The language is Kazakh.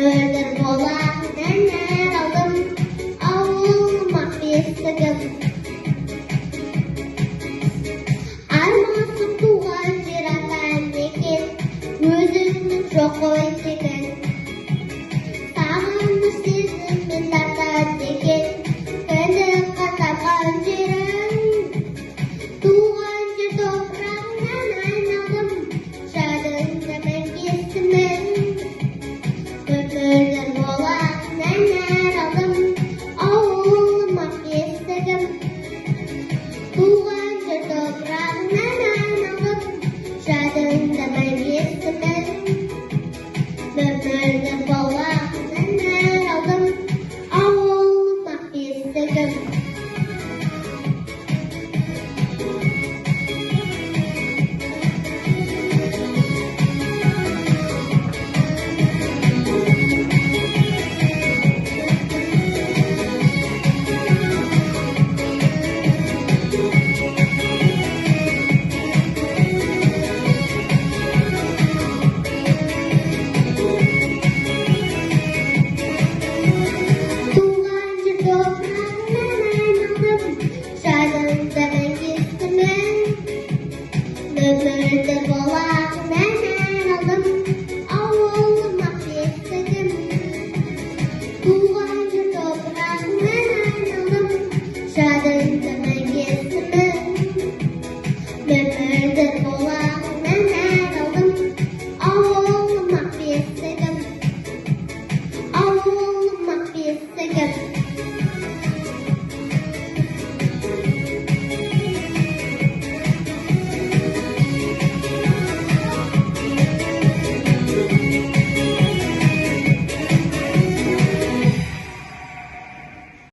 мөлдір болатынын алдым, ауылыма бесігім. Армансыз туған жер атан екен, өзіңнің жоқ қой тегін. Сағыныш сезіммен тартады екен, кіні қатапқан жерің. Туған жер топырағынан айналдым, жадыңда мәңгесімін. Мөлдір болатынын алдым, ауылыма бесігім. Туған жер топырағынан айналдым, жадыңда мәңгесімін. Мөлдір болатынын алдым, ауылыма бесігім. Туған жер топырағынан айналдым, жадыңда мәңгесімін. Мөлдір болатынын